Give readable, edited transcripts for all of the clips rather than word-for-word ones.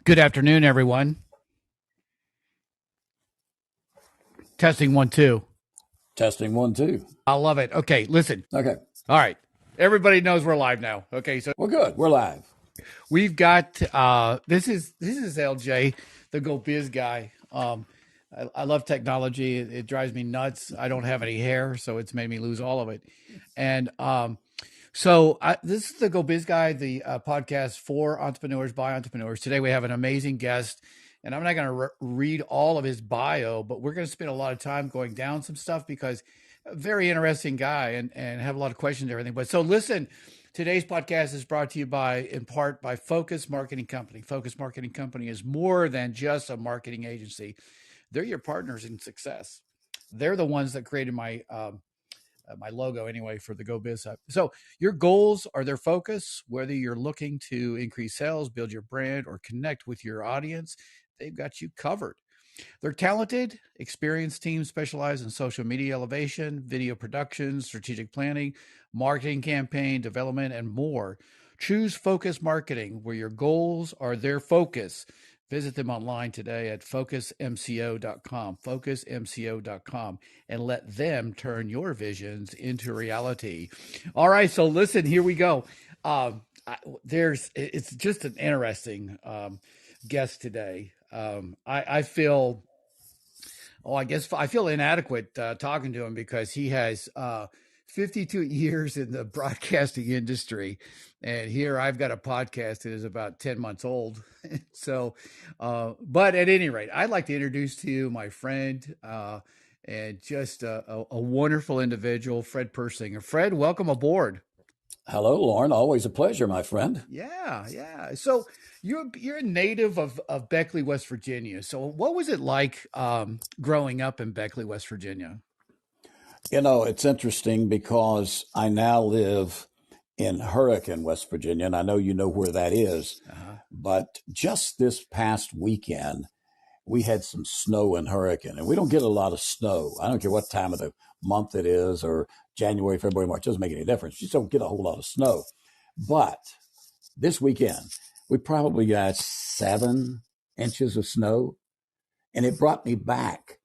Good afternoon, everyone. Testing 1 2. Testing 1 2. I love it. Okay, listen. Okay. All right. Everybody knows we're live now. Okay, so Well, good. We're live. we've got this is LJ, the Go Biz guy. I love technology. It drives me nuts. I don't have any hair, so it's made me lose all of it. And this is the Go Biz Guy, the podcast for entrepreneurs by entrepreneurs. Today we have an amazing guest, and I'm not going to read all of his bio, but we're going to spend a lot of time going down some stuff because a very interesting guy and have a lot of questions and everything. But so listen, today's podcast is brought to you in part by Focus Marketing Company. Focus Marketing Company is more than just a marketing agency. They're your partners in success. They're the ones that created my logo anyway for the Go Biz Hub. So your goals are their focus, whether you're looking to increase sales, build your brand, or connect with your audience, they've got you covered. They're talented, experienced teams specialize in social media elevation, video production, strategic planning, marketing campaign development, and more. Choose Focus Marketing, where your goals are their focus. Visit them online today at focusmco.com, focusmco.com, and let them turn your visions into reality. All right, so listen, here we go. It's just an interesting guest today. I feel, I feel inadequate talking to him because he has 52 years in the broadcasting industry. And here I've got a podcast that is about 10 months old. So, but at any rate, I'd like to introduce to you my friend and just a wonderful individual, Fred Persinger. Fred, welcome aboard. Hello, Lauren. Always a pleasure, my friend. Yeah, yeah. So you're a native of Beckley, West Virginia. So what was it like growing up in Beckley, West Virginia? You know, it's interesting because I now live in Hurricane, West Virginia, and I know you know where that is. Uh-huh. But just this past weekend, we had some snow in Hurricane, and we don't get a lot of snow. I don't care what time of the month it is, or January, February, March, it doesn't make any difference. You just don't get a whole lot of snow. But this weekend, we probably got 7 inches of snow, and it brought me back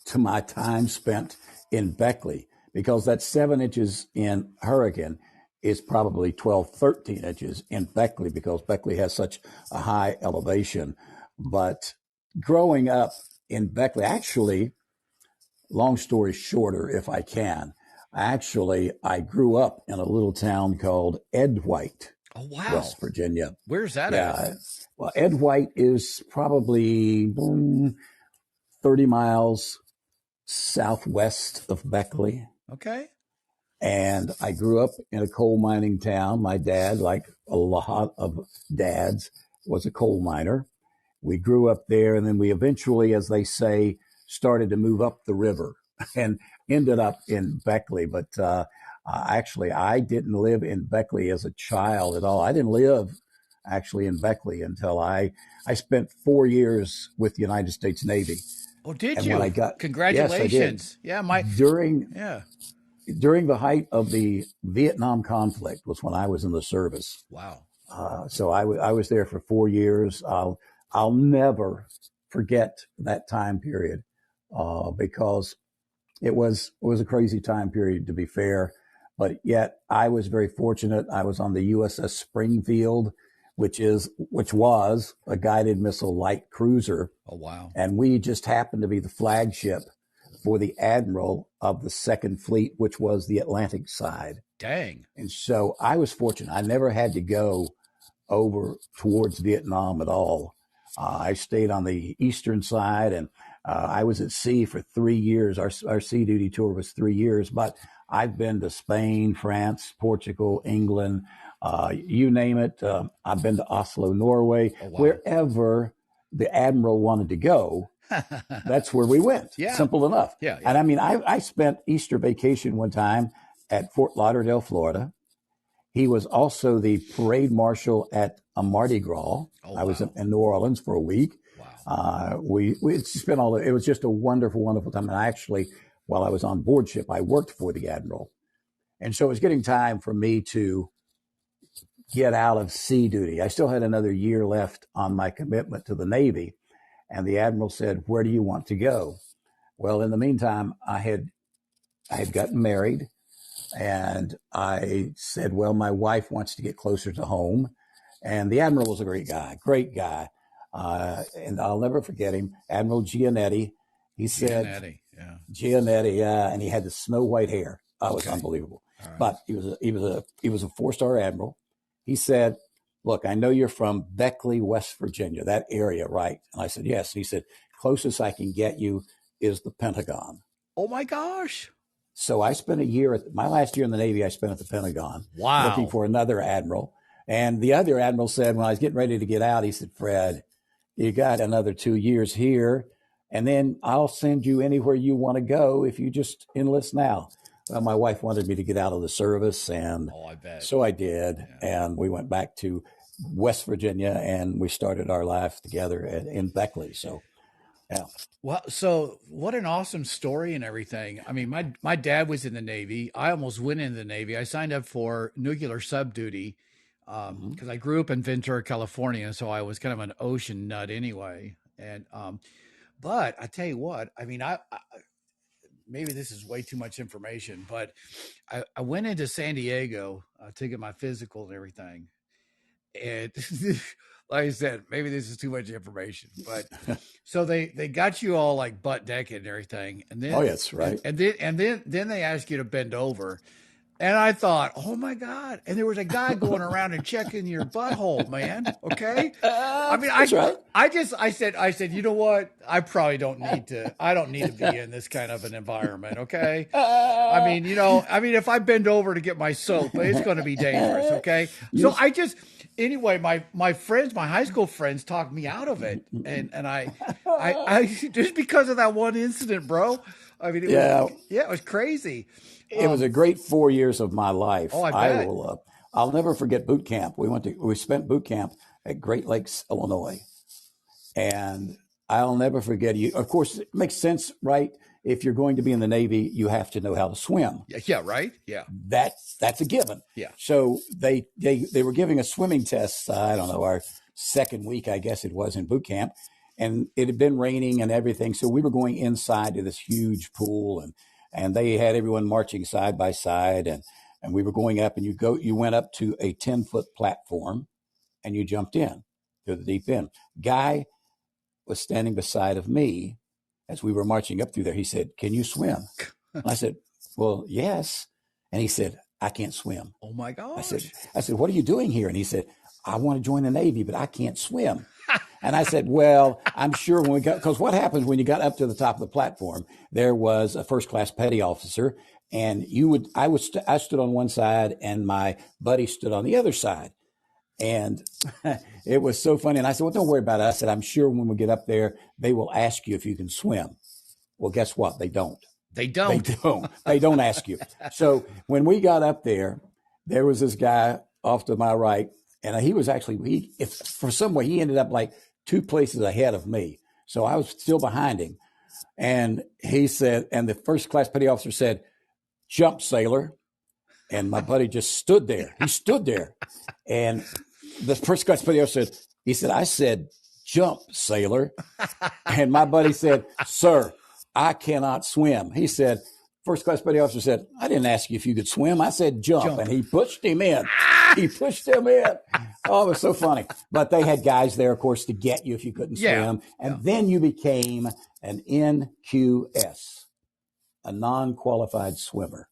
to my time spent in Beckley because that 7 inches in Hurricane is probably 12, 13 inches in Beckley because Beckley has such a high elevation. But growing up in Beckley, actually, long story shorter, if I can, I grew up in a little town called Ed White, Oh wow. West Virginia. Where's that at? Yeah. Well, Ed White is probably 30 miles southwest of Beckley. Okay. And I grew up in a coal mining town. My dad, like a lot of dads, was a coal miner. We grew up there, and then we eventually, as they say, started to move up the river and ended up in Beckley. But actually, I didn't live in Beckley as a child at all. I didn't live actually in Beckley until I spent 4 years with the United States Navy. Oh, did And you? when I got, Congratulations. yes, I Yeah, did. yeah. During the height of the Vietnam conflict was when I was in the service. Wow. So I was there for 4 years. I'll never forget that time period because it was a crazy time period, to be fair. But yet I was very fortunate. I was on the USS Springfield, which was a guided missile light cruiser. Oh wow. And we just happened to be the flagship for the admiral of the Second Fleet, which was the Atlantic side. Dang. And so I was fortunate. I never had to go over towards Vietnam at all. I stayed on the eastern side, and I was at sea for 3 years. Our sea duty tour was 3 years, but I've been to Spain, France, Portugal, England, you name it. I've been to Oslo, Norway. Oh wow. Wherever the admiral wanted to go, that's where we went. Yeah. Simple enough. Yeah. And I mean, I spent Easter vacation one time at Fort Lauderdale, Florida. He was also the parade marshal at a Mardi Gras. Oh, I was wow. in New Orleans for a week. Wow. We spent it was just a wonderful, wonderful time. And actually, while I was on board ship, I worked for the admiral. And so it was getting time for me to get out of sea duty. I still had another year left on my commitment to the Navy. And the admiral said, "Where do you want to go?" Well, in the meantime, I had gotten married, and I said, "Well, my wife wants to get closer to home." And the admiral was a great guy. And I'll never forget him, Admiral Giannetti. He said, Giannetti, and he had the snow white hair. That was unbelievable. Right. But he was a 4-star admiral. He said, "Look, I know you're from Beckley, West Virginia, that area, right?" And I said, "Yes." And he said, "Closest I can get you is the Pentagon." Oh my gosh. So I spent my last year in the Navy, I spent at the Pentagon. Wow. Looking for another admiral. And the other admiral said, when I was getting ready to get out, he said, "Fred, you got another 2 years here, and then I'll send you anywhere you want to go if you just enlist now." Well, my wife wanted me to get out of the service, and I bet. So I did. Yeah. And we went back to West Virginia, and we started our life together in Beckley. So, yeah. Well, so what an awesome story and everything. I mean, my dad was in the Navy. I almost went in the Navy. I signed up for nuclear sub duty because I grew up in Ventura, California, so I was kind of an ocean nut anyway. And but I tell you what, I mean, I maybe this is way too much information, but I went into San Diego to get my physical and everything. And like I said, maybe this is too much information, but so they got you all like butt naked and everything. And then, that's right. And then they ask you to bend over. And I thought, oh my God. And there was a guy going around and checking your butthole, man. Okay. I mean, I said, you know what? I probably don't need to be in this kind of an environment. Okay. I mean, if I bend over to get my soap, it's going to be dangerous. Okay. So anyway, my friends, my high school friends talked me out of it. And I just because of that one incident, bro. I mean, it was crazy. It was a great 4 years of my life. Oh, I bet. I'll never forget boot camp. We spent boot camp at Great Lakes, Illinois. And I'll never forget you. Of course, it makes sense, right? If you're going to be in the Navy, you have to know how to swim. Yeah, right? Yeah. That's a given. Yeah. So they were giving us swimming tests, I don't know, our second week, I guess it was, in boot camp. And it had been raining and everything. So we were going inside to this huge pool, and they had everyone marching side by side, and we were going up, and you went up to a 10-foot platform, and you jumped in to the deep end. Guy was standing beside of me as we were marching up through there. He said, "Can you swim?" And I said, "Well, yes." And he said, "I can't swim." Oh my gosh. I said, "What are you doing here?" And he said, "I want to join the Navy, but I can't swim." And I said, "Well, I'm sure when because what happens when you got up to the top of the platform, there was a first-class petty officer, and I stood on one side, and my buddy stood on the other side. And it was so funny. And I said, "Well, don't worry about it." I said, "I'm sure when we get up there, they will ask you if you can swim." Well, guess what? They don't. They don't. They don't ask you. So when we got up there, there was this guy off to my right, and he was actually, for some way, he ended up like 2 places ahead of me. So I was still behind him. And he said, and the first class petty officer said, "Jump, sailor." And my buddy just stood there. He stood there. And the first class petty officer said, "I said, jump, sailor." And my buddy said, "Sir, I cannot swim." He said, first class petty officer said, "I didn't ask you if you could swim. I said, jump." And he pushed him in. Oh, it was so funny. But they had guys there, of course, to get you if you couldn't swim. And then you became an NQS, a non-qualified swimmer.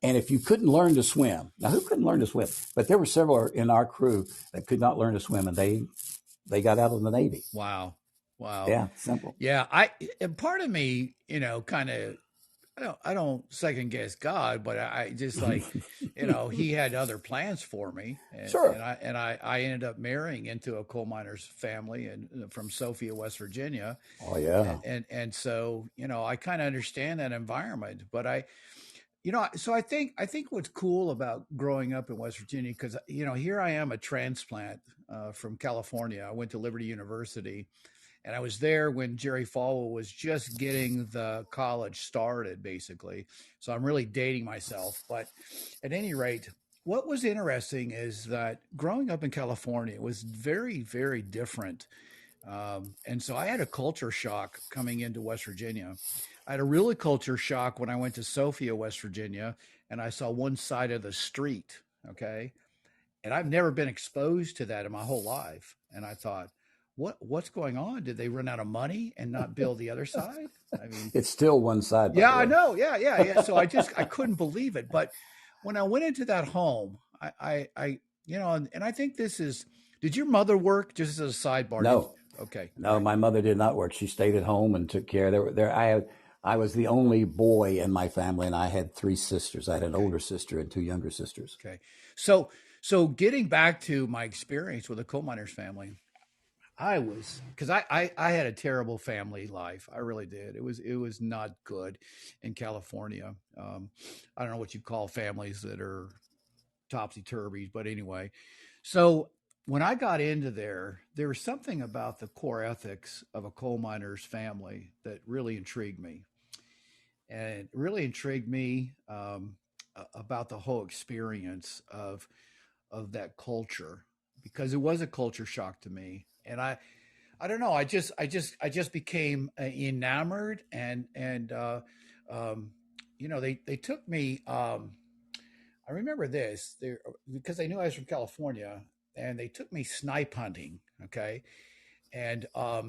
And if you couldn't learn to swim, now who couldn't learn to swim? But there were several in our crew that could not learn to swim, and they got out of the Navy. Wow. Yeah, simple. Yeah, and part of me, kind of, I don't second guess God, but I just like, he had other plans for me. And, sure. And I ended up marrying into a coal miner's family and from Sophia, West Virginia. Oh yeah. And so, I kind of understand that environment, but so I think what's cool about growing up in West Virginia, because, here I am, a transplant from California. I went to Liberty University, and I was there when Jerry Falwell was just getting the college started, basically. So I'm really dating myself. But at any rate, what was interesting is that growing up in California was very, very different. And so I had a culture shock coming into West Virginia. I had a really culture shock when I went to Sophia, West Virginia, and I saw one side of the street. Okay. And I've never been exposed to that in my whole life. And I thought, what's going on? Did they run out of money and not build the other side? I mean, It's still one side, by yeah, the I way. know. Yeah, yeah, yeah. So I couldn't believe it. But when I went into that home, and I think this is, did your mother work just as a sidebar? Did, No, okay. All no, right. my mother did not work. She stayed at home and took care. I was the only boy in my family, and I had three sisters. I had an Okay. older sister and two younger sisters. Okay. So, so getting back to my experience with a coal miner's family, I was because I had a terrible family life. I really did. It was not good in California. I don't know what you call families that are topsy turvy, but anyway. So when I got into there was something about the core ethics of a coal miner's family that really intrigued me, and it really intrigued me about the whole experience of that culture because it was a culture shock to me, and I don't know. I just became enamored, and um, they took me. I remember this because they knew I was from California, and they took me snipe hunting. Okay, and I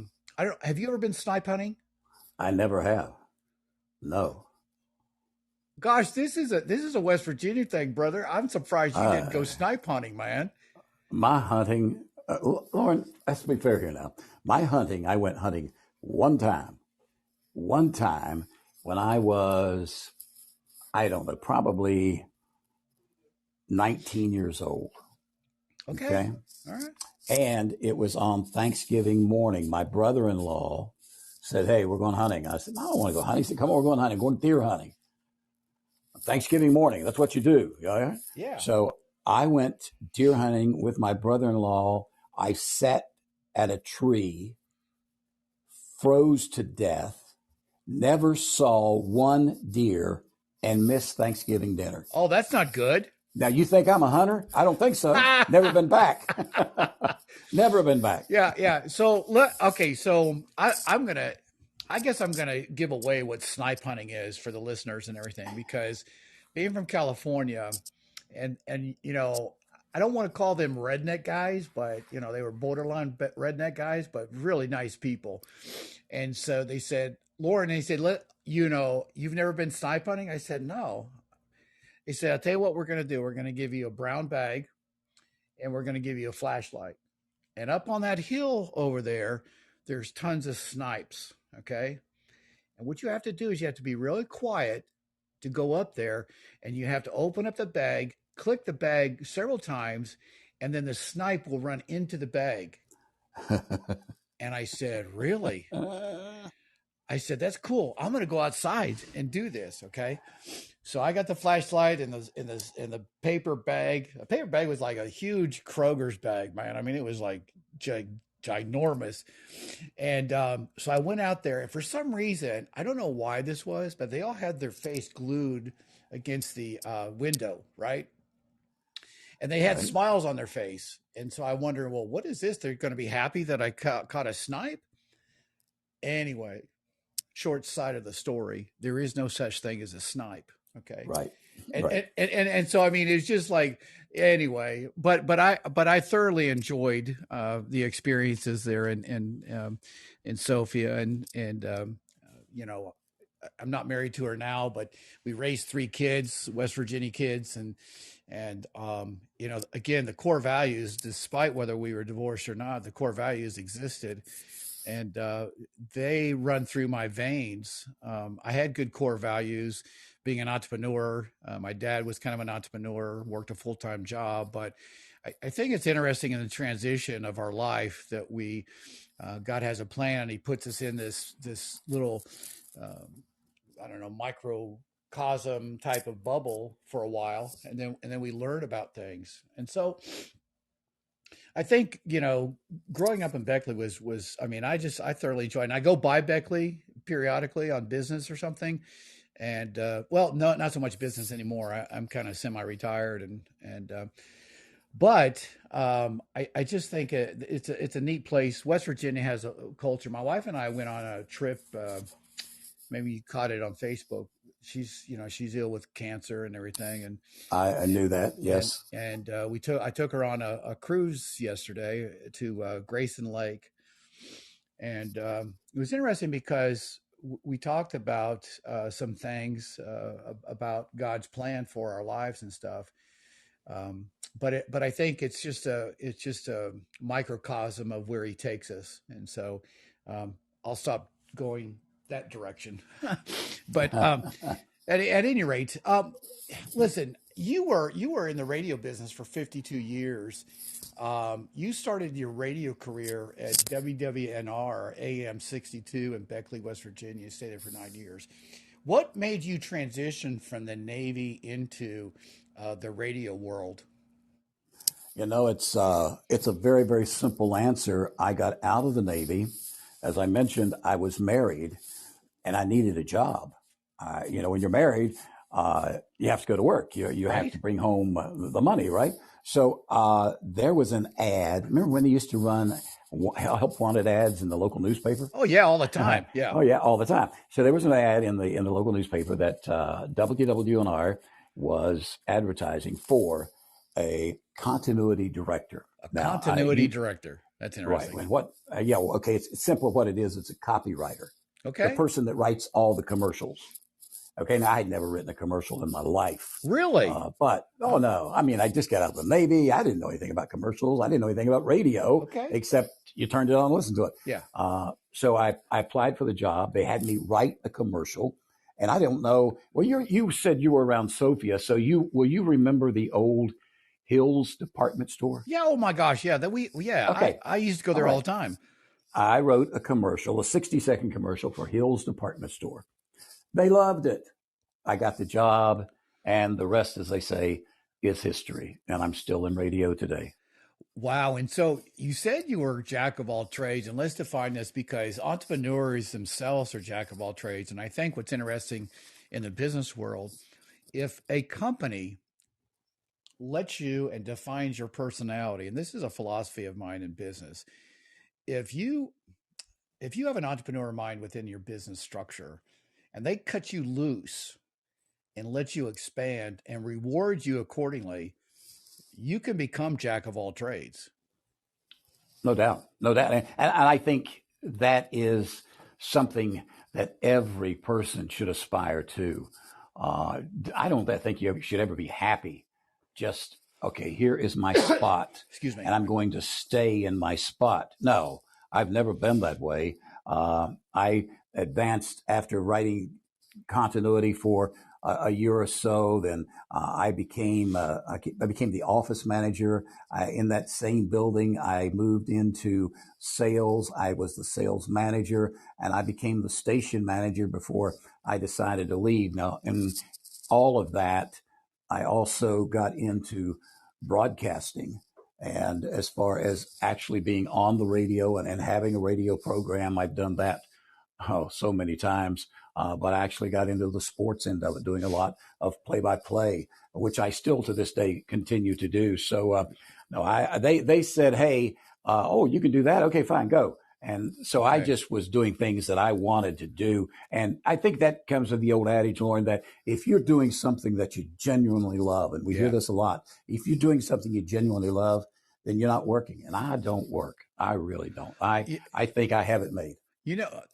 don't. Have you ever been snipe hunting? I never have. No. Gosh, this is a West Virginia thing, brother. I'm surprised you didn't go Uh, snipe hunting, man. my hunting, Lauren, let's be fair here now. My hunting, I went hunting one time. One time when I was, I don't know, probably 19 years old. Okay, Okay. all right. And it was on Thanksgiving morning. My brother in law said, "Hey, we're going hunting." I said, "No, I don't want to go hunting." He said, "Come on, we're going hunting, going deer hunting. Thanksgiving morning. That's what you do." Yeah. Yeah. So I went deer hunting with my brother in law. I sat at a tree, froze to death, never saw one deer, and missed Thanksgiving dinner. Oh, that's not good. Now, you think I'm a hunter? I don't think so. Never been back. Never been back. Yeah, yeah. So okay, so I guess I'm gonna give away what snipe hunting is for the listeners and everything because being from California, and I don't want to call them redneck guys, but they were borderline redneck guys, but really nice people. And so they said, Lauren, they said, you've never been snipe hunting. I said no. They said, I'll tell you what we're gonna do. We're gonna give you a brown bag, and we're gonna give you a flashlight. And up on that hill over there, there's tons of snipes. Okay. And what you have to do is you have to be really quiet to go up there, and you have to open up the bag, click the bag several times, and then the snipe will run into the bag. And I said, really? I said, that's cool. I'm going to go outside and do this. Okay. So I got the flashlight in the paper bag. A paper bag was like a huge Kroger's bag, man. I mean, it was like ginormous. And so I went out there, and for some reason, I don't know why this was, but they all had their face glued against the window, right? And they had Right. smiles on their face. And so I wonder, well, what is this? They're going to be happy that I caught a snipe. Anyway, short side of the story, there is no such thing as a snipe. Okay. Right. and Right. and so I mean it's just like anyway, but I thoroughly enjoyed the experiences there in Sofia, and you know I'm not married to her now, but we raised three kids, West Virginia kids, and again, the core values, despite whether we were divorced or not, the core values existed, and they run through my veins. I had good core values, being an entrepreneur. My dad was kind of an entrepreneur, worked a full time job, but I think it's interesting in the transition of our life that God has a plan. He puts us in this little, um, I don't know, microcosm type of bubble for a while, and then we learn about things. And so I think growing up in Beckley was I mean I thoroughly enjoyed, and I go by Beckley periodically on business or something. And well, no, not so much business anymore. I'm kind of semi-retired, and but I just think it's a neat place. West Virginia has a culture. My wife and I went on a trip. Maybe you caught it on Facebook. She's ill with cancer and everything, I knew that. and Yes. and I took her on a cruise yesterday to Grayson Lake, and it was interesting because we talked about some things about God's plan for our lives and stuff. But I think it's just a microcosm of where He takes us, and so I'll stop going that direction. But at any rate, listen, you were in the radio business for 52 years. You started your radio career at WWNR AM 62 in Beckley, West Virginia. You stayed there for 9 years. What made you transition from the Navy into the radio world? It's a very, very simple answer. I got out of the Navy. As I mentioned, I was married and I needed a job. When you're married, you have to go to work. You have Right? to bring home the money, right? So there was an ad. Remember when they used to run help wanted ads in the local newspaper? Oh yeah, all the time. Yeah. Oh yeah, all the time. So there was an ad in the local newspaper that WWNR was advertising for a continuity director. A Now, continuity director. That's right. interesting. And what? Yeah. Well, okay. It's simple. What it is, it's a copywriter, the Okay. person that writes all the commercials. Okay. Now, I had never written a commercial in my life. Really? But oh no, I mean, I just got out of the Navy. I didn't know anything about commercials. I didn't know anything about radio, Okay. except you turned it on and listened to it. Yeah. So I applied for the job. They had me write a commercial, and I don't know. Well, you said you were around Sophia, so you remember the old Hills department store? Yeah. Oh my gosh. Yeah. That we. Yeah. I Okay, I used to go all there all right. the time. I wrote a commercial, a 60-second commercial for Hills department store. They loved it. I got the job, and the rest, as they say, is history. And I'm still in radio today. Wow. And so you said you were a jack of all trades, and let's define this because entrepreneurs themselves are jack of all trades. And I think what's interesting in the business world, if a company lets you and defines your personality, and this is a philosophy of mine in business, if you if you have an entrepreneur mind within your business structure and they cut you loose and let you expand and reward you accordingly, you can become jack of all trades. No doubt. No doubt. And I think that is something that every person should aspire to. I don't think you should ever be happy. Just, okay, here is my spot, Excuse me. and I'm going to stay in my spot. No, I've never been that way. I advanced after writing continuity for a year or so. Then I became the office manager in that same building. I moved into sales. I was the sales manager, and I became the station manager before I decided to leave. Now, in all of that, I also got into broadcasting. And as far as actually being on the radio and having a radio program, I've done that so many times. But I actually got into the sports end of it, doing a lot of play-by-play, which I still to this day continue to do. So, no, they said, hey, oh, you can do that? Okay, fine, go. And so I Okay. just was doing things that I wanted to do. And I think that comes with the old adage, Lauren, that if you're doing something that you genuinely love, and we hear Yeah. this a lot, if you're doing something you genuinely love, then you're not working. And I don't work. I really don't. I think I have it made.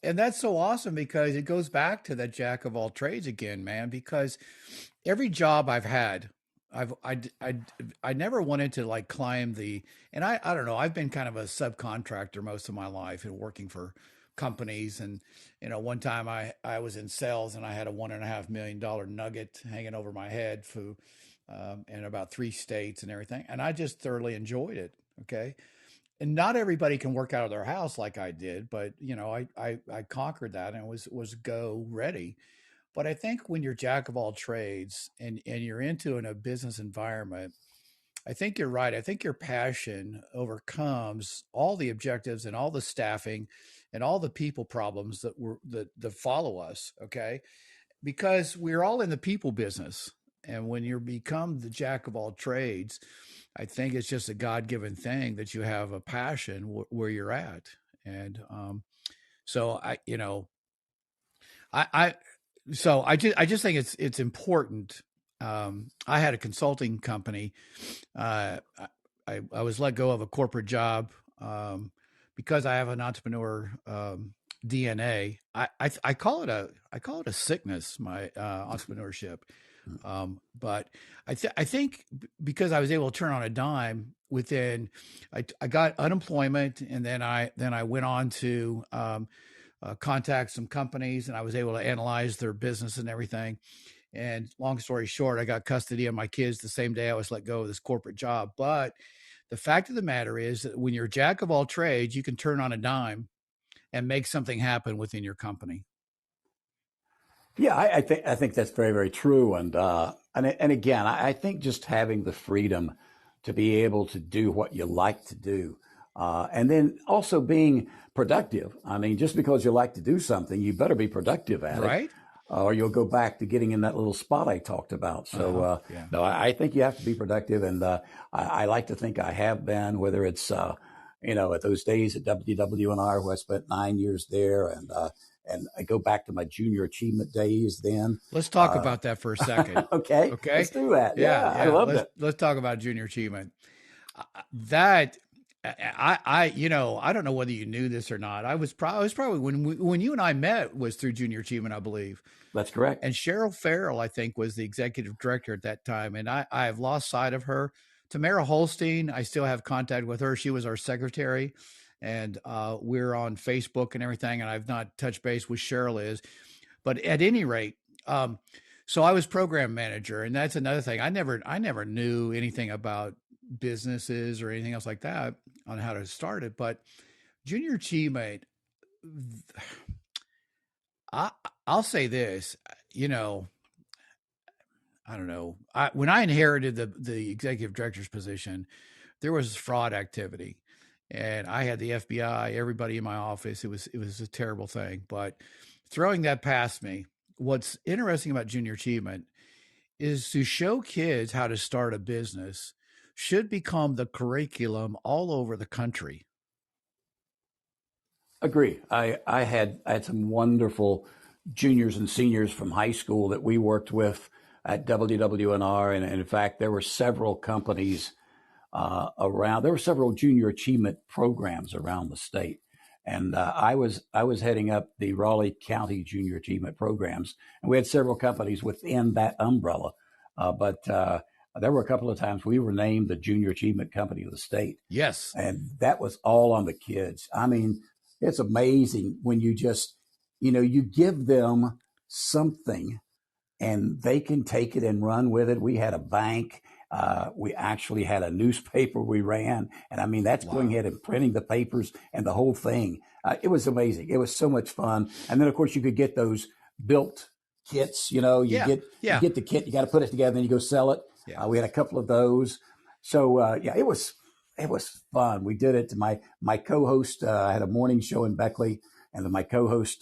And that's so awesome because it goes back to that jack of all trades again, man. Because every job I've had, I never wanted to like climb and I don't know, I've been kind of a subcontractor most of my life and working for companies. And, one time I was in sales and I had a $1.5 million nugget hanging over my head in about 3 states and everything. And I just thoroughly enjoyed it. Okay. And not everybody can work out of their house like I did, but I conquered that and was go ready. But I think when you're jack of all trades and you're into in a business environment, I think you're right. I think your passion overcomes all the objectives and all the staffing and all the people problems that follow us. Okay, because we're all in the people business, and when you become the jack of all trades, I think it's just a God given thing that you have a passion where you're at, and so I so I just think it's important. I had a consulting company. I was let go of a corporate job because I have an entrepreneur DNA. I call it a sickness. My entrepreneurship, but I think because I was able to turn on a dime within, I got unemployment, and then I went on to contact some companies, and I was able to analyze their business and everything. And long story short, I got custody of my kids the same day I was let go of this corporate job. But the fact of the matter is that when you're a jack of all trades, you can turn on a dime and make something happen within your company. Yeah, I think that's very very true, and again, I think just having the freedom to be able to do what you like to do, and then also being productive. I mean, just because you like to do something, you better be productive at it, Right? or you'll go back to getting in that little spot I talked about. So, Yeah. no, I think you have to be productive, and I like to think I have been, whether it's at those days at WWNR, where I spent 9 years there, and I go back to my junior achievement days then. Let's talk Uh, about that for a second. okay, Okay. let's do that. Yeah. Yeah, I Yeah. loved Let's it. let's talk about junior achievement. That I don't know whether you knew this or not. I was probably when you and I met was through junior achievement, I believe. That's correct. And Cheryl Farrell, I think, was the executive director at that time. And I have lost sight of her. Tamara Holstein, I still have contact with her. She was our secretary, and we're on Facebook and everything. And I've not touched base with Cheryl is, but at any rate, um, so I was program manager, and that's another thing. I never knew anything about businesses or anything else like that on how to start it. But junior achievement, I I'll say this, you know, I don't know. When I inherited the executive director's position, there was fraud activity, and I had the FBI, everybody in my office. It was a terrible thing. But throwing that past me, what's interesting about junior achievement is to show kids how to start a business should become the curriculum all over the country. Agree. I had some wonderful juniors and seniors from high school that we worked with at WWNR, and in fact, there were several companies around. There were several junior achievement programs around the state, and I was heading up the Raleigh County Junior Achievement programs, and we had several companies within that umbrella. But there were a couple of times we were named the Junior Achievement Company of the state, Yes. and that was all on the kids. I mean, it's amazing when you just, you give them something and they can take it and run with it. We had a bank. We actually had a newspaper we ran. And I mean, that's going Wow. ahead and printing the papers and the whole thing. It was amazing. It was so much fun. And then, of course, you could get those built kits. You Yeah. get you Yeah. get the kit, you got to put it together, then you go sell it. Yeah. We had a couple of those. So yeah, it was fun. We did it. My co-host, I had a morning show in Beckley, and then my co-host,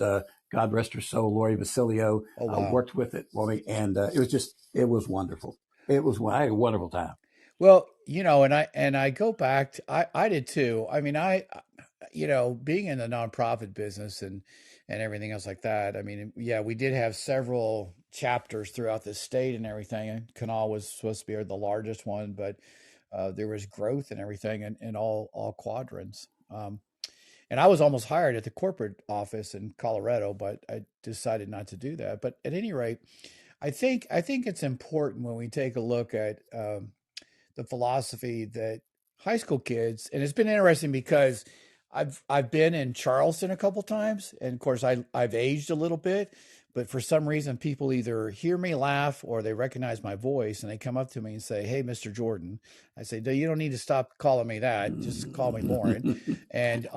God rest her soul, Lori Vasilio, Oh wow. worked with it for me, and it was wonderful. I had a wonderful time. Well, and I go back to I did too. I mean, being in the nonprofit business and everything else like that. I mean, yeah, we did have several chapters throughout the state and everything. And Kanawha was supposed to be the largest one, but there was growth and everything in all quadrants. And I was almost hired at the corporate office in Colorado, but I decided not to do that. But at any rate, I think it's important when we take a look at the philosophy that high school kids, and it's been interesting because I've been in Charleston a couple times, and of course I've aged a little bit, but for some reason people either hear me laugh or they recognize my voice and they come up to me and say, "Hey, Mr. Jordan." I say, "No, you don't need to stop calling me that. Just call me Lauren." And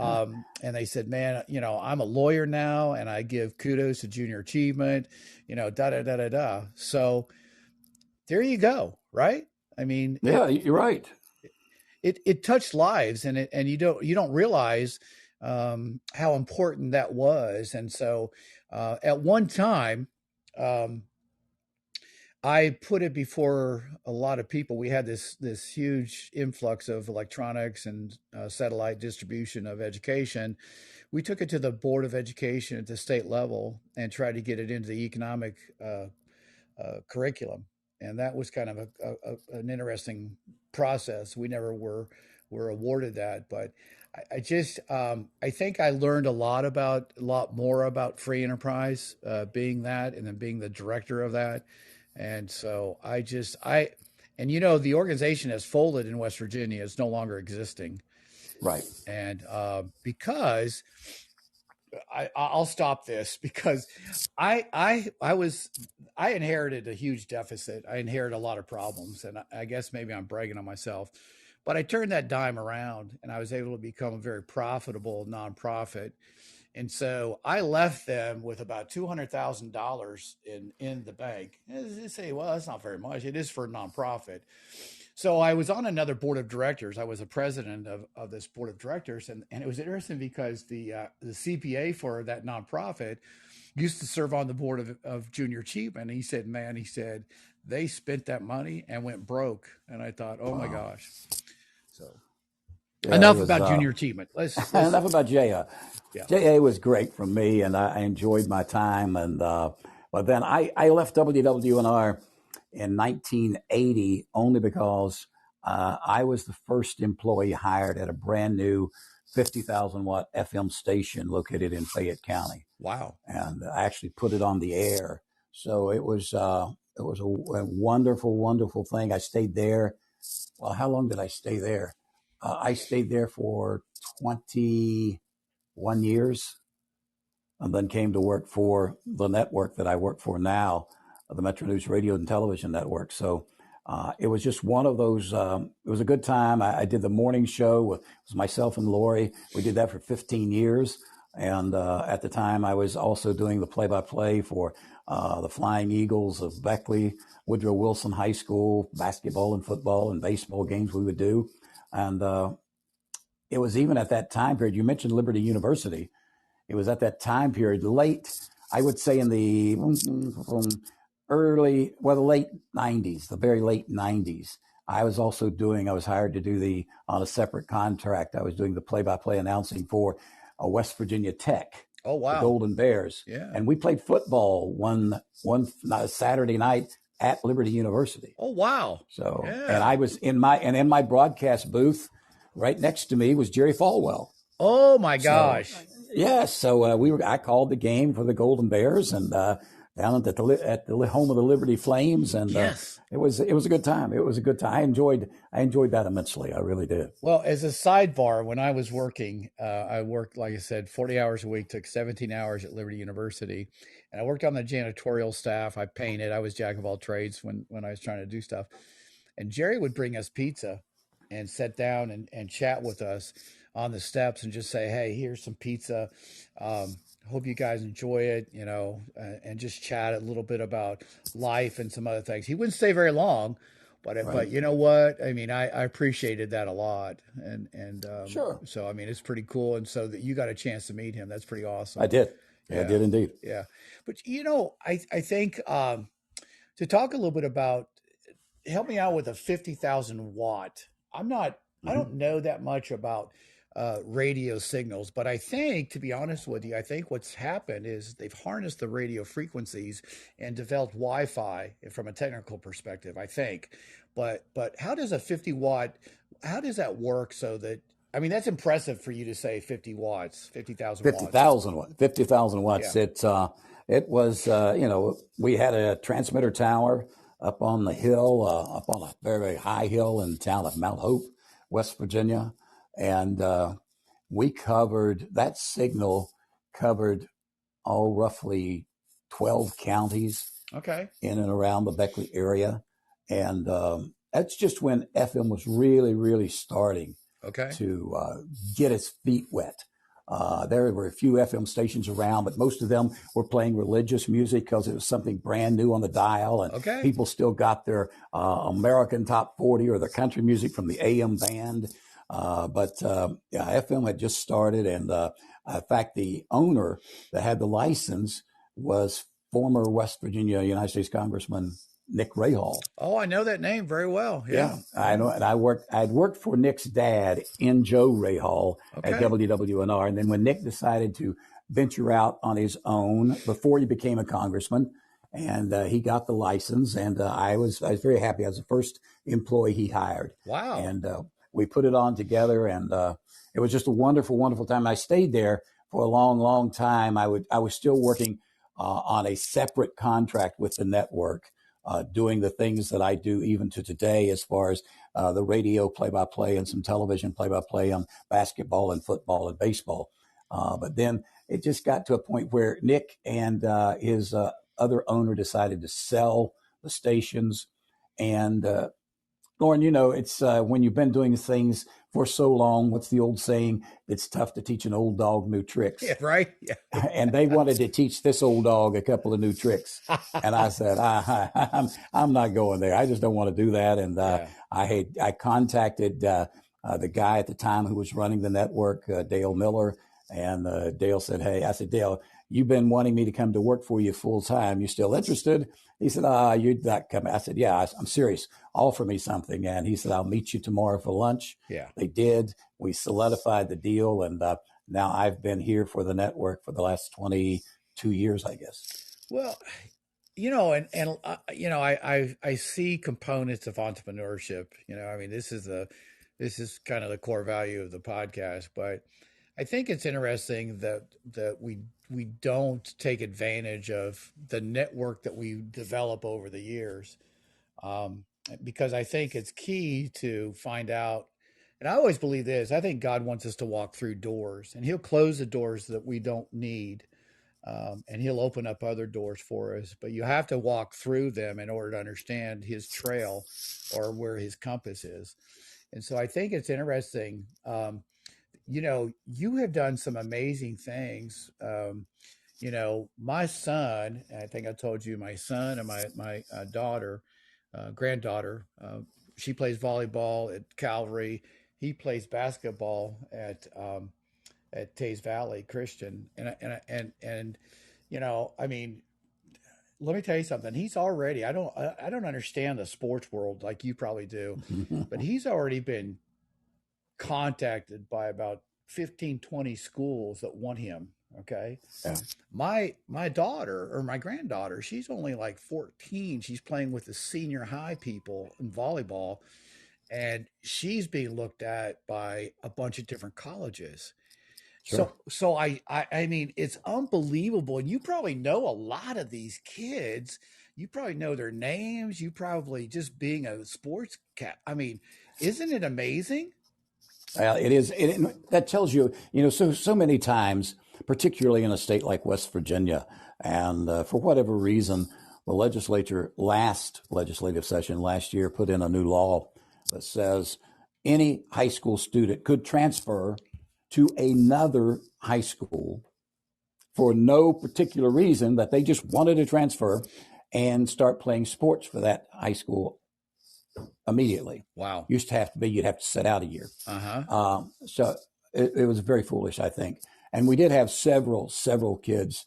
they said, "Man, I'm a lawyer now, and I give kudos to junior achievement, da da da da da." So there you go, right? I mean, Yeah, you're right. it touched lives, and you don't realize how important that was. And so, at one time, um, I put it before a lot of people. We had this huge influx of electronics and satellite distribution of education. We took it to the Board of Education at the state level and tried to get it into the economic curriculum, and that was kind of an interesting process. We never were awarded that, but I just I think I learned a lot more about free enterprise, being that, and then being the director of that. And so I and the organization has folded in West Virginia. It's no longer existing, Right. and because I'll stop this because I inherited a huge deficit. I inherited a lot of problems, and I guess maybe I'm bragging on myself, but I turned that dime around, and I was able to become a very profitable nonprofit. And so I left them with about $200,000 in the bank. And they say, well, that's not very much. It is for a nonprofit. So I was on another board of directors. I was a president of this board of directors, and it was interesting because the CPA for that nonprofit used to serve on the board of Junior Achievement. And he said, "Man," he said, "they spent that money and went broke." And I thought, "Oh my Wow. gosh!" So Yeah, it enough was about Junior Achievement. Let's enough about JA. yeah. JA was great for me, and I enjoyed my time. And but then I left WWNR in 1980 only because I was the first employee hired at a brand new 50,000 watt FM station located in Fayette County, Wow. and I actually put it on the air. So it was a wonderful, wonderful thing. I stayed there. Well, how long did I stay there? I stayed there for 21 years, and then came to work for the network that I work for now, the Metro News Radio and Television Network. So it was just one of those. It was a good time. I did the morning show with, it was myself and Lori. We did that for 15 years. And at the time, I was also doing the play-by-play for the Flying Eagles of Beckley, Woodrow Wilson High School, basketball and football and baseball games we would do. And it was even at that time period, you mentioned Liberty University. It was at that time period, late, I would say in the the late 90s, the very late 90s. I was hired to do on a separate contract, I was doing the play-by-play announcing for West Virginia Tech, Oh the wow. Golden Bears. Yeah. And we played football one Saturday night at Liberty University. Oh wow. So, and Yeah. I was in my broadcast booth, right next to me was Jerry Falwell. Oh my So, gosh. yes, so I called the game for the Golden Bears, and down at the home of the Liberty Flames, and Yes. it was a good time. It was a good time. I enjoyed that immensely. I really did. Well, as a sidebar, when I was working, I worked, like I said, 40 hours a week, took 17 hours at Liberty University. And I worked on the janitorial staff. I painted. I was jack of all trades when I was trying to do stuff. And Jerry would bring us pizza and sit down and chat with us on the steps and just say, "Hey, here's some pizza. Hope you guys enjoy it," and just chat a little bit about life and some other things. He wouldn't stay very long, but Right. you know what? I mean, I appreciated that a lot, and Sure. so I mean, it's pretty cool. And so that you got a chance to meet him, that's pretty I awesome. did. Yeah, I Yeah, did indeed. yeah. But I think to talk a little bit about, help me out with a 50,000 watt. I Mm-hmm. don't know that much about radio signals, but I think, to be honest with you, I think what's happened is they've harnessed the radio frequencies and developed Wi-Fi from a technical perspective, I think. But how does a 50 watt, how does that work so that, I mean, that's impressive for you to say 50 watts, 50,000 watts. 50,000 watts. Yeah. It was, we had a transmitter tower up on the hill, up on a very, very high hill in the town of Mount Hope, West Virginia. And we covered that signal, covered roughly 12 counties Okay. in and around the Beckley area. And that's just when FM was really, really starting Okay. to get its feet wet. There were a few FM stations around, but most of them were playing religious music because it was something brand new on the dial, and Okay. people still got their American Top 40 or their country music from the AM band. FM had just started, and in fact, the owner that had the license was former West Virginia United States Congressman Nick Rahall. Oh, I know that name very well. Yeah, I know. And I'd worked for Nick's dad in Joe Rahall at WWNR. And then when Nick decided to venture out on his own before he became a congressman, and he got the license, and I was very happy. I was the first employee he hired. Wow. And we put it on together, and it was just a wonderful, wonderful time. I stayed there for a long, long time. I was still working on a separate contract with the network. Doing the things that I do even to today, as far as the radio play-by-play and some television play-by-play on basketball and football and baseball. But then it just got to a point where Nick and his other owner decided to sell the stations. And Lauren, it's when you've been doing things for so long, what's the old saying? It's tough to teach an old dog new tricks. Yeah, right. Yeah. And they wanted to teach this old dog a couple of new tricks. And I said, I'm not going there. I just don't want to do that. And I contacted the guy at the time who was running the network, Dale Miller. And Dale said, hey, I said, Dale, you've been wanting me to come to work for you full time. You still interested? He said, you're not coming. I said, yeah, I'm serious. Offer me something. And he said, I'll meet you tomorrow for lunch. Yeah. They did. We solidified the deal. And now I've been here for the network for the last 22 years, I guess. Well, I see components of entrepreneurship. I mean, this is kind of the core value of the podcast, but I think it's interesting that we don't take advantage of the network that we develop over the years, because I think it's key to find out. And I always believe this. I think God wants us to walk through doors, and He'll close the doors that we don't need, and He'll open up other doors for us. But you have to walk through them in order to understand His trail or where His compass is. And so I think it's interesting. You have done some amazing things. My son, I think I told you, my son and my daughter, granddaughter, she plays volleyball at Calvary. He plays basketball at Tays Valley Christian. And I mean, let me tell you something. He's already, I don't understand the sports world like you probably do, but he's already been contacted by about 15, 20 schools that want him. Okay. Yeah. My daughter, or my granddaughter, she's only like 14. She's playing with the senior high people in volleyball, and she's being looked at by a bunch of different colleges. Sure. So I mean, it's unbelievable. And you probably know a lot of these kids. You probably know their names. You probably, just being a sports cat. I mean, isn't it amazing? It is. That tells you, so many times, particularly in a state like West Virginia, and for whatever reason, the legislature last legislative session last year put in a new law that says any high school student could transfer to another high school for no particular reason, that they just wanted to transfer and start playing sports for that high school immediately. Wow. Used to have to be, you'd have to sit out a year. So it was very foolish, I think. And we did have several kids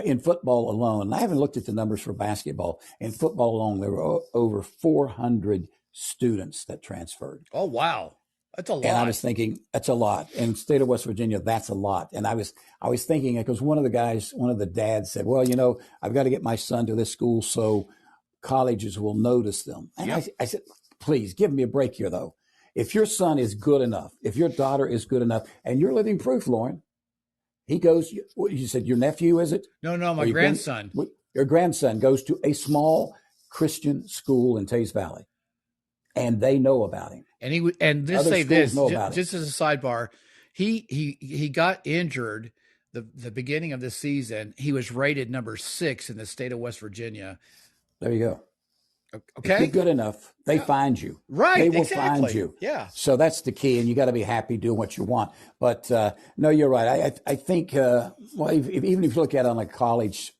in football alone. And I haven't looked at the numbers for basketball. In football alone, there were over 400 students that transferred. Oh, wow. That's a lot. And I was thinking, that's a lot. In the state of West Virginia, that's a lot. And I was thinking, because one of the dads said, well, I've got to get my son to this school so colleges will notice them. And yep. I said, please give me a break here, though. If your son is good enough, if your daughter is good enough, and you're living proof, Lauren, he goes, you said your nephew, is it? No, my grandson. Your grandson goes to a small Christian school in Tays Valley, and they know about him. And just as a sidebar, he got injured the beginning of the season. He was rated number 6 in the state of West Virginia. There you go. If you're Okay. good enough, they Yeah. find you. They Right. will find Exactly. you. Yeah. So that's the key, and you got to be happy doing what you want. But no, you're right. I think well, even if you look at it on a college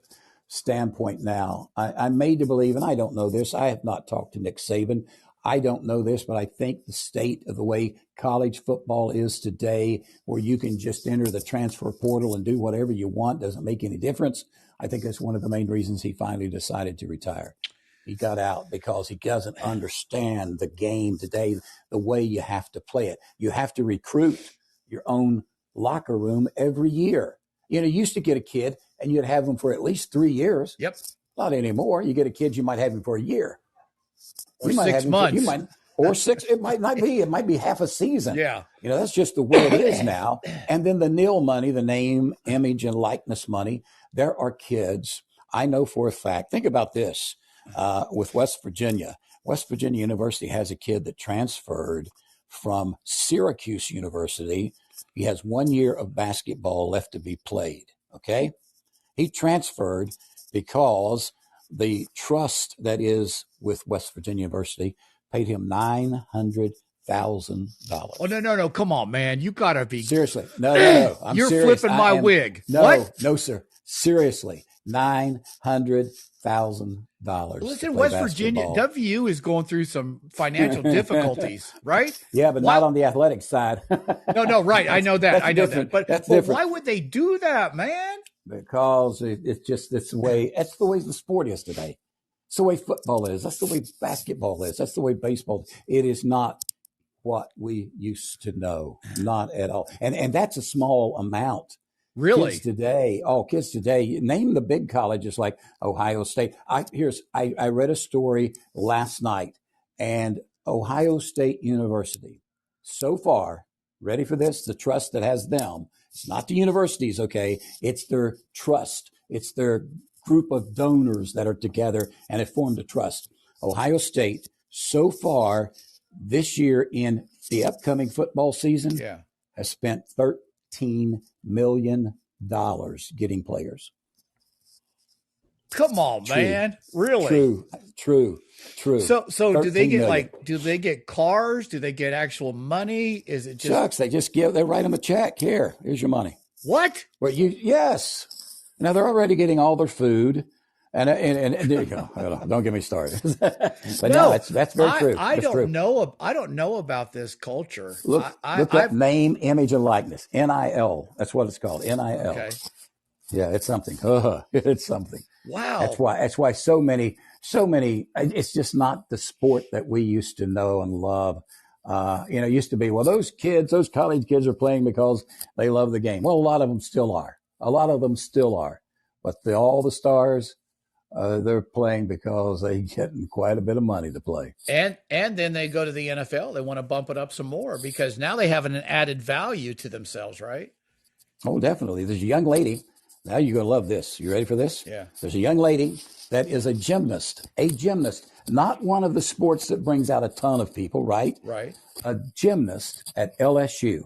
standpoint now, I'm made to believe, and I don't know this. I have not talked to Nick Saban. I don't know this, but I think the state of the way college football is today, where you can just enter the transfer portal and do whatever you want, doesn't make any difference. I think that's one of the main reasons he finally decided to retire. He got out because he doesn't understand the game today, the way you have to play it. You have to recruit your own locker room every year. You used to get a kid and you'd have them for at least 3 years. Yep. Not anymore. You get a kid, you might have him for a year. Or You might have 6 him for, months. or six. It might not be. It might be half a season. Yeah. That's just the way it is now. And then the NIL money, the name, image, and likeness money. There are kids I know for a fact. Think about this with West Virginia. West Virginia University has a kid that transferred from Syracuse University. He has 1 year of basketball left to be played. Okay. He transferred because the trust that is with West Virginia University paid him $900,000. Oh, no. Come on, man. You got to be. Seriously. No. I'm You're serious. flipping my wig. No, what? No, sir. Seriously. $900,000. Listen, West Virginia, WU is going through some financial difficulties, right? Yeah, but not on the athletic side. No, right. I know that. I know that. But different. Why would they do that, man? Because it's the way the sport is today. It's the way football is. That's the way basketball is. That's the way baseball is. It is not what we used to know. Not at all. And that's a small amount. Really? Kids today, name the big colleges like Ohio State. I read a story last night, and Ohio State University, so far, ready for this? The trust that has them. It's not the universities, okay? It's their trust. It's their group of donors that are together and have formed a trust. Ohio State, so far this year in the upcoming football season, has spent $13 million getting players. Come on, man. Really? True. So do they get do they get cars? Do they get actual money? Is it just Shucks, they write them a check. Here's your money. What? Well, yes. Now they're already getting all their food. And there you go. Don't get me started. But no, that's very true. I don't know about this culture. Look up name, image, and likeness. NIL. That's what it's called. NIL. Okay. Yeah, it's something. It's something. Wow. That's why so many. It's just not the sport that we used to know and love. It used to be, well, those college kids are playing because they love the game. Well, a lot of them still are. But all the stars. They're playing because they get quite a bit of money to play. And then they go to the NFL. They want to bump it up some more because now they have an added value to themselves, right? Oh, definitely. There's a young lady. Now you're going to love this. You ready for this? Yeah. There's a young lady that is a gymnast, not one of the sports that brings out a ton of people, right? Right. A gymnast at LSU,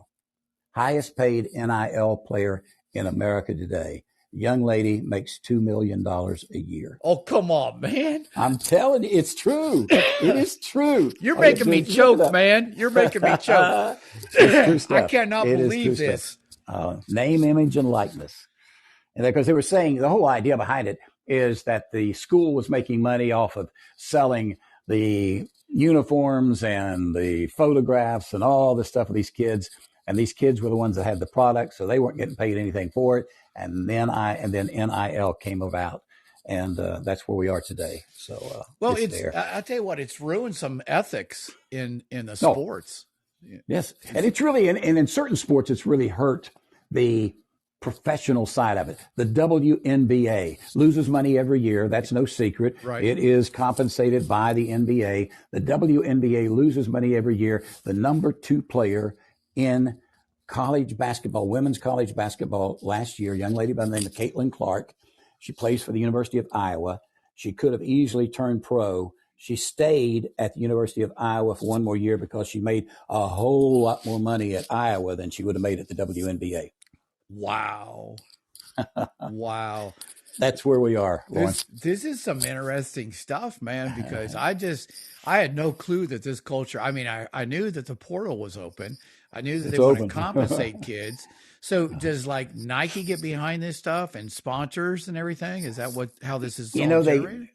highest paid NIL player in America today. Young lady makes $2 million a year. Oh, come on, man. I'm telling you, it's true. It is true. You're making me choke, man. You're making me choke. It's true stuff. I cannot believe this. Name, image, and likeness. And because they were saying the whole idea behind it is that the school was making money off of selling the uniforms and the photographs and all the stuff of these kids. And these kids were the ones that had the product, so they weren't getting paid anything for it. And then NIL came about, and that's where we are today. So, well, I tell you what, it's ruined some ethics in the sports. Yes, and it's really, and in certain sports, it's really hurt the professional side of it. The WNBA loses money every year. That's no secret. Right. It is compensated by the NBA. The WNBA loses money every year. The number 2 player in college basketball, women's college basketball last year, a young lady by the name of Caitlin Clark. She plays for the University of Iowa. She could have easily turned pro. She stayed at the University of Iowa for 1 more year because she made a whole lot more money at Iowa than she would have made at the WNBA. Wow. Wow. That's where we are, Lawrence. This is some interesting stuff, man, because I had no clue that this culture, I mean, I knew that the portal was open. I knew that they It's want to open. compensate kids. So does like Nike get behind this stuff and sponsors and everything? Is that how this is You all know, generated?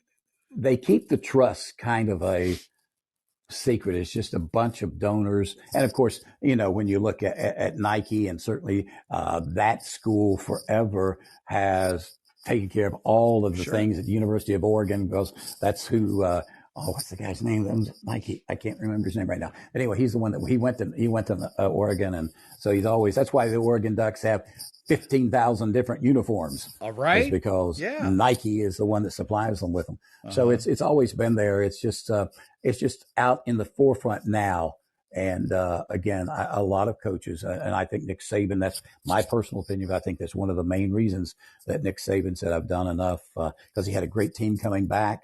they keep the trust kind of a secret. It's just a bunch of donors. And of course, when you look at Nike, and certainly that school forever has taken care of all of the Sure. things at the University of Oregon, because that's who, what's the guy's name? That was Nike. I can't remember his name right now. But anyway, he's the one that he went to Oregon. And so that's why the Oregon Ducks have 15,000 different uniforms. All right. Is because Yeah. Nike is the one that supplies them with them. Uh-huh. So it's always been there. It's just out in the forefront now. And again, a lot of coaches, and I think Nick Saban, that's my personal opinion, but I think that's one of the main reasons that Nick Saban said, I've done enough, because he had a great team coming back.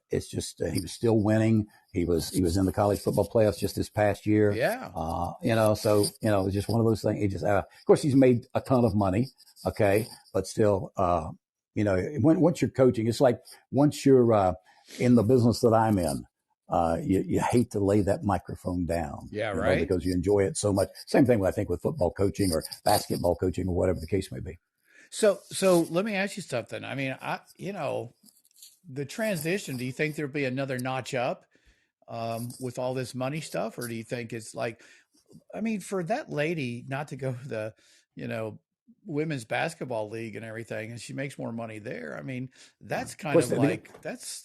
It's just he was still winning. He was in the college football playoffs just this past year. Yeah. So it's just one of those things. He just, of course, he's made a ton of money. Okay, but still, once you're coaching, it's like once you're in the business that I'm in, you hate to lay that microphone down. Yeah, right. Because you enjoy it so much. Same thing, I think, with football coaching or basketball coaching or whatever the case may be. So let me ask you something. I mean, the transition, do you think there'll be another notch up with all this money stuff? Or do you think it's like, I mean, for that lady not to go to the, women's basketball league and everything, and she makes more money there. I mean, that's kind of like,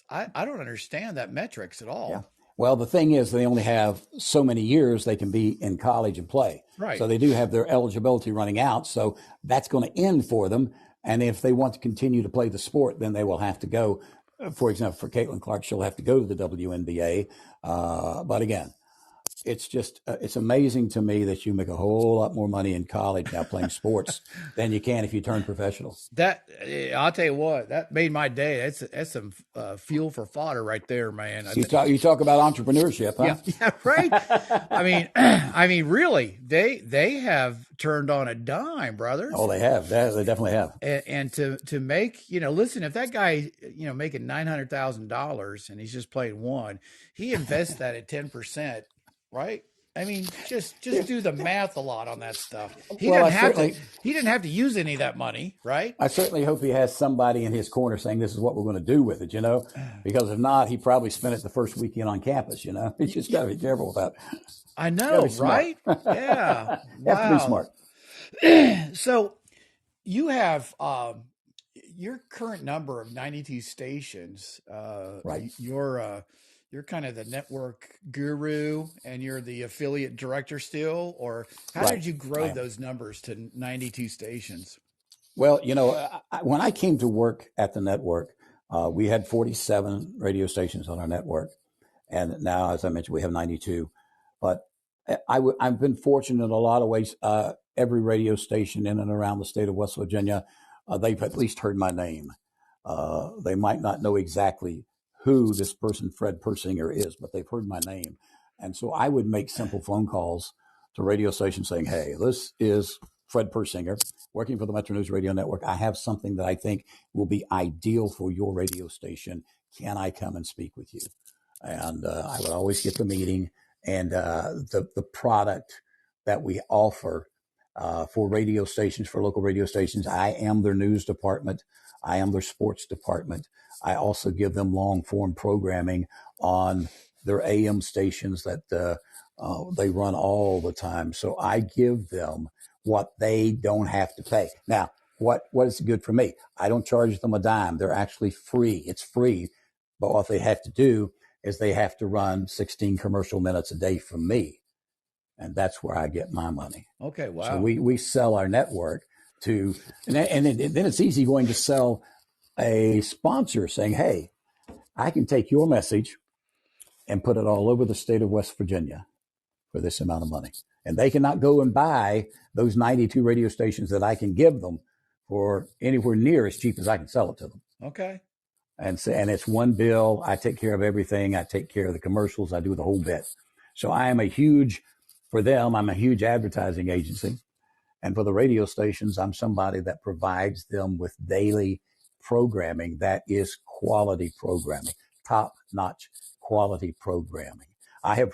I don't understand that metrics at all. Yeah. Well, the thing is, they only have so many years they can be in college and play. Right. So they do have their eligibility running out. So that's going to end for them. And if they want to continue to play the sport, then they will have to go. For example, for Caitlin Clark, she'll have to go to the WNBA. But again, it's just, it's amazing to me that you make a whole lot more money in college now playing sports than you can if you turn professional. I'll tell you what, that made my day. That's some fuel for fodder right there, man. You talk about entrepreneurship, huh? Yeah, right. I mean, really, they have turned on a dime, brother. Oh, they have. They definitely have. And to make, listen, if that guy, making $900,000 and he's just playing one, he invests that at 10%. Right? I mean, just do the math a lot on that stuff. He didn't have to use any of that money, right? I certainly hope he has somebody in his corner saying this is what we're going to do with it, because if not, he probably spent it the first weekend on campus, You just got to be careful with that. I know, right? Yeah. You have to be smart. So you have your current number of 92 stations. Right. You're kind of the network guru and you're the affiliate director still, or how did you grow those numbers to 92 stations? Well, when I came to work at the network, we had 47 radio stations on our network. And now, as I mentioned, we have 92. But I've been fortunate in a lot of ways. Every radio station in and around the state of West Virginia, they've at least heard my name. They might not know exactly who this person, Fred Persinger, is, but they've heard my name. And so I would make simple phone calls to radio stations saying, hey, this is Fred Persinger working for the Metro News Radio Network. I have something that I think will be ideal for your radio station. Can I come and speak with you? And I would always get the meeting and the product that we offer for radio stations, for local radio stations. I am their news department. I am their sports department. I also give them long form programming on their AM stations that they run all the time. So I give them what they don't have to pay. Now, what is good for me? I don't charge them a dime. They're actually free. It's free. But what they have to do is they have to run 16 commercial minutes a day from me. And that's where I get my money. Okay, wow. So we sell our network to, and then it's easy going to sell a sponsor saying, hey, I can take your message and put it all over the state of West Virginia for this amount of money. And they cannot go and buy those 92 radio stations that I can give them for anywhere near as cheap as I can sell it to them. Okay. And it's one bill. I take care of everything. I take care of the commercials. I do the whole bit. So I'm a huge advertising agency. And for the radio stations, I'm somebody that provides them with daily programming that is quality programming, top notch quality programming. I have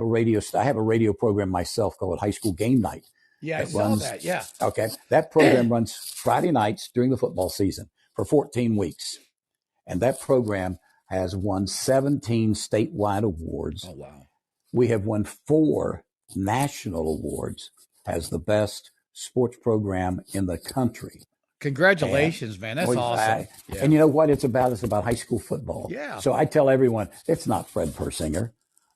a radio program myself called High School Game Night. Yeah, I saw that. Yeah. Okay. That program runs Friday nights during the football season for 14 weeks. And that program has won 17 statewide awards. Oh, wow. We have won 4 national awards as the best sports program in the country. Congratulations, man. That's awesome. Yeah. And you know what it's about? It's about high school football. Yeah. So I tell everyone, it's not Fred Persinger.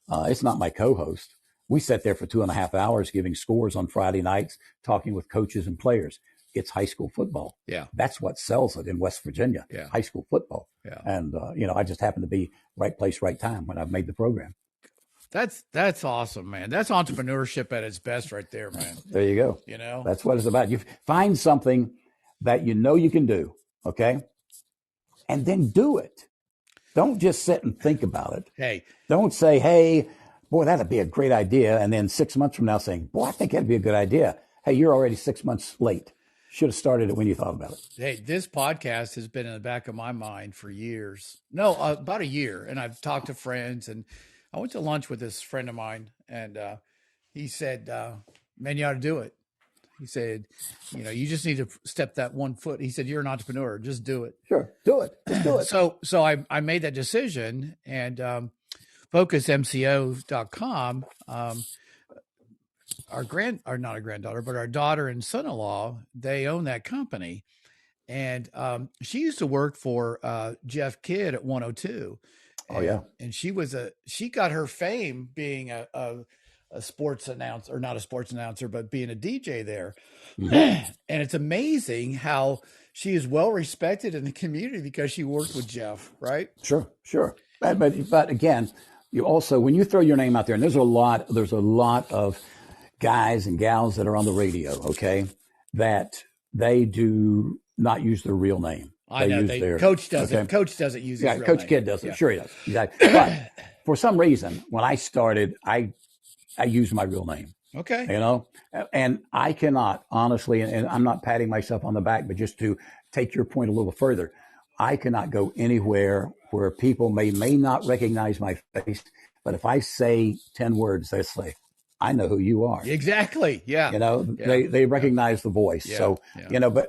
It's not my co-host. We sat there for 2.5 hours giving scores on Friday nights, talking with coaches and players. It's high school football. Yeah. That's what sells it in West Virginia. Yeah. High school football. Yeah. And, I just happened to be right place, right time when I've made the program. That's awesome, man. That's entrepreneurship at its best right there, man. There you go. That's what it's about. You find something that you can do, okay? And then do it. Don't just sit and think about it. Hey. Don't say, hey, boy, that'd be a great idea. And then 6 months from now saying, boy, I think that'd be a good idea. Hey, you're already 6 months late. Should have started it when you thought about it. Hey, this podcast has been in the back of my mind for years. No, about a year. And I've talked to friends, and I went to lunch with this friend of mine, and he said, man, you ought to do it. He said, you just need to step that one foot. He said, you're an entrepreneur. Just do it. Sure. Do it. Just do it. So I made that decision, and FocusMCO.com, not a granddaughter, but our daughter and son-in-law, they own that company. And she used to work for Jeff Kidd at 102. Oh, yeah. And she got her fame being a sports announcer, or not a sports announcer, but being a DJ there. Mm-hmm. And it's amazing how she is well respected in the community because she worked with Jeff, right? Sure. But again, you also, when you throw your name out there, and there's a lot of guys and gals that are on the radio, okay, that they do not use their real name. I know. Coach doesn't. Okay? Coach doesn't use his real Coach name. Kidd doesn't. Yeah. Sure he does. Exactly. But for some reason, when I started, I used my real name. Okay. And I cannot, honestly, and I'm not patting myself on the back, but just to take your point a little further, I cannot go anywhere where people may not recognize my face, but if I say 10 words, they say, I know who you are. Exactly. Yeah. They recognize the voice. Yeah. So,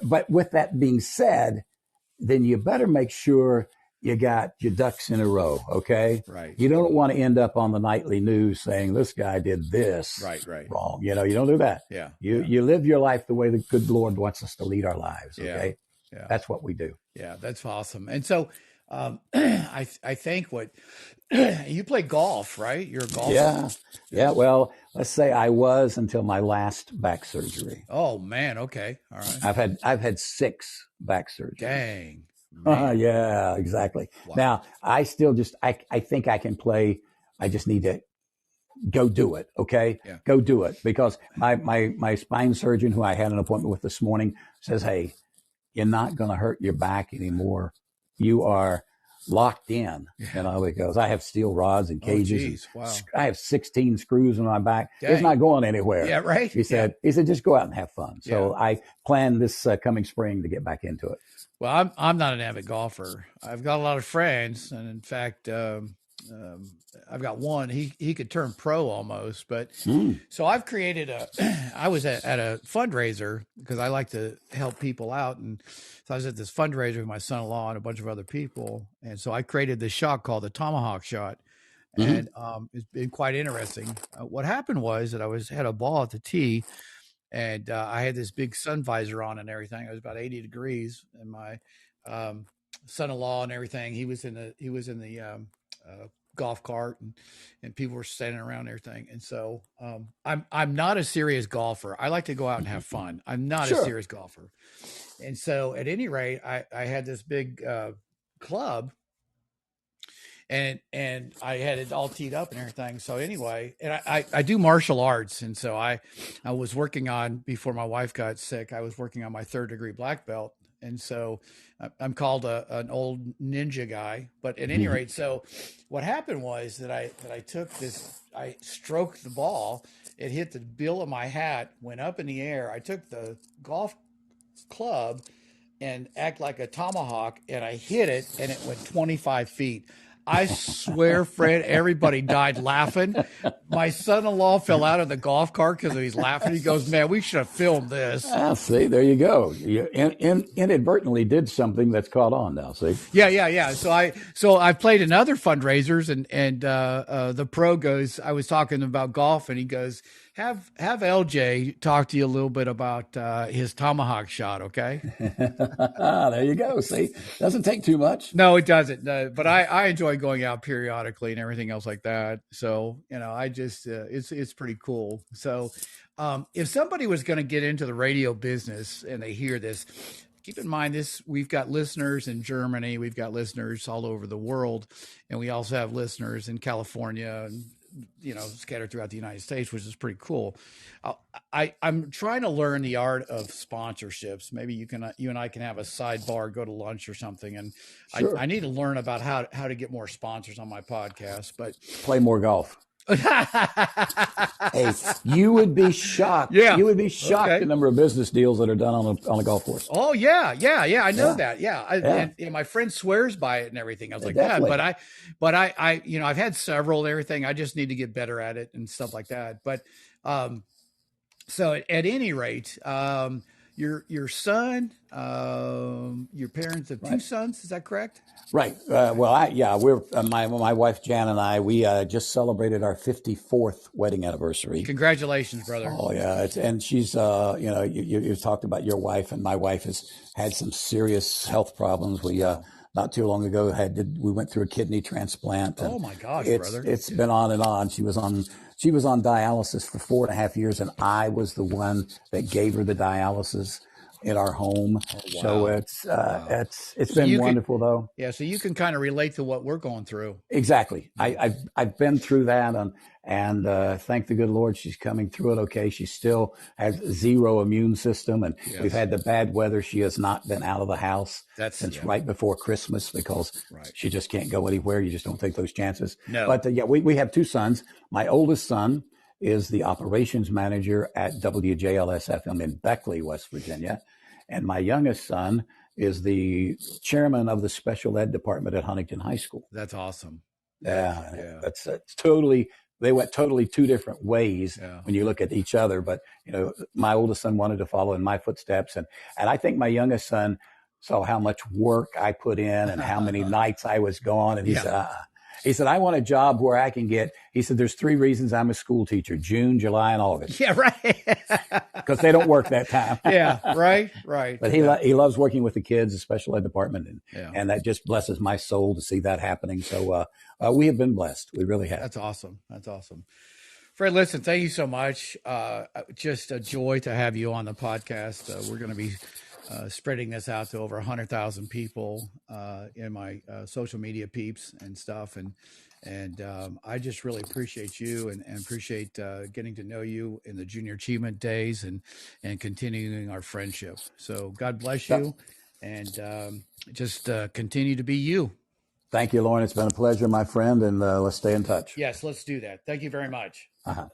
but with that being said, then you better make sure you got your ducks in a row. Okay. Right. You don't want to end up on the nightly news saying this guy did this wrong. You don't do that. Yeah. You live your life the way the good Lord wants us to lead our lives. Okay. Yeah. That's what we do. Yeah. That's awesome. And so, I think you play golf, right? You're a golfer. Yeah. Well, let's say I was until my last back surgery. Oh man. Okay. All right. I've had 6 back surgeries. Dang. Yeah, exactly. Wow. Now I still I think I can play. I just need to go do it. Okay. Yeah. Go do it, because my spine surgeon, who I had an appointment with this morning, says, hey, you're not going to hurt your back anymore. You are locked in. Yeah. Because I have steel rods and cages. Oh, wow. I have 16 screws in my back. Dang. It's not going anywhere. Yeah, right. He said, just go out and have fun. So I plan this coming spring to get back into it. Well, I'm not an avid golfer. I've got a lot of friends, and in fact, I've got one. He could turn pro almost, but so I've created I was at a fundraiser because I like to help people out, and so I was at this fundraiser with my son-in-law and a bunch of other people, and so I created this shot called the Tomahawk shot, and it's been quite interesting. What happened was that I had a ball at the tee. And I had this big sun visor on and everything. It was about 80 degrees, and my son-in-law and everything. He was in the golf cart, and people were standing around and everything. And so I'm not a serious golfer. I like to go out and have fun. I'm not a serious golfer. And so at any rate, I had this big club. And I had it all teed up and everything. So anyway, and I do martial arts. And so I was working on, before my wife got sick, I was working on my 3rd degree black belt. And so I'm called an old ninja guy, but at any rate, so what happened was that I took this, I stroked the ball. It hit the bill of my hat, went up in the air. I took the golf club, and act like a tomahawk, and I hit it, and it went 25 feet. I swear, Fred, everybody died laughing. My son-in-law fell out of the golf cart because he's laughing. He goes, "Man, we should have filmed this." Ah, see, there you go. You inadvertently did something that's caught on now. See, Yeah. So I played in other fundraisers, and the pro goes. I was talking about golf, and he goes, "Have LJ talk to you a little bit about his tomahawk shot, okay?" there you go. See, doesn't take too much. No, it doesn't. But I enjoy going out periodically and everything else like that. So I just it's pretty cool. So if somebody was going to get into the radio business and they hear this, keep in mind this: we've got listeners in Germany, we've got listeners all over the world, and we also have listeners in California and scattered throughout the United States, which is pretty cool. I'm trying to learn the art of sponsorships. Maybe you and I can have a sidebar, go to lunch or something, and Sure. I need to learn about how to get more sponsors on my podcast. But Play more golf. Hey, you would be shocked. Yeah. You would be shocked Okay. the number of business deals that are done on a golf course. Oh yeah. I know Yeah. that. Yeah, Yeah. and my friend swears by it and everything. I was like, Definitely. yeah, but I I've had several and everything. I just need to get better at it and stuff like that. But so at any rate, your son, your parents have two Right. sons. Is that correct? Right. We're my wife Jan and I. We just celebrated our 54th wedding anniversary. Congratulations, brother. Oh yeah, and she's you talked about your wife, and my wife has had some serious health problems. We not too long ago we went through a kidney transplant. And Oh my gosh, brother. it's been on and on. She was on dialysis for 4.5 years, and I was the one that gave her the dialysis in our home. Wow. So it's So been you can, wonderful though. yeah. So you can kind of relate to what we're going through. Exactly. I've been through that, and thank the good Lord, she's coming through it okay. She still has zero immune system, and Yes. we've had the bad weather. She has not been out of the house since right before Christmas because Right. she just can't go anywhere. You just don't take those chances. No. But we have two sons. My oldest son is the operations manager at WJLS FM in Beckley, West Virginia, and my youngest son is the chairman of the special ed department at Huntington High School. That's awesome. Yeah. That's totally. They went totally two different ways when you look at each other. But my oldest son wanted to follow in my footsteps, and I think my youngest son saw how much work I put in and how many nights I was gone, and he said, I want a job where I can get. He said, there's 3 reasons I'm a school teacher: June, July, and August. Yeah, right. Because they don't work that time. Yeah, right. But he loves working with the kids, the special ed department, and that just blesses my soul to see that happening. So we have been blessed. We really have. That's awesome. Fred, listen, thank you so much. Just a joy to have you on the podcast. We're going to be spreading this out to over 100,000 people in my social media peeps and stuff. And I just really appreciate you and appreciate getting to know you in the Junior Achievement Days and continuing our friendship. So God bless you, and just continue to be you. Thank you, Lauren. It's been a pleasure, my friend, and let's stay in touch. Yes, let's do that. Thank you very much. Uh-huh.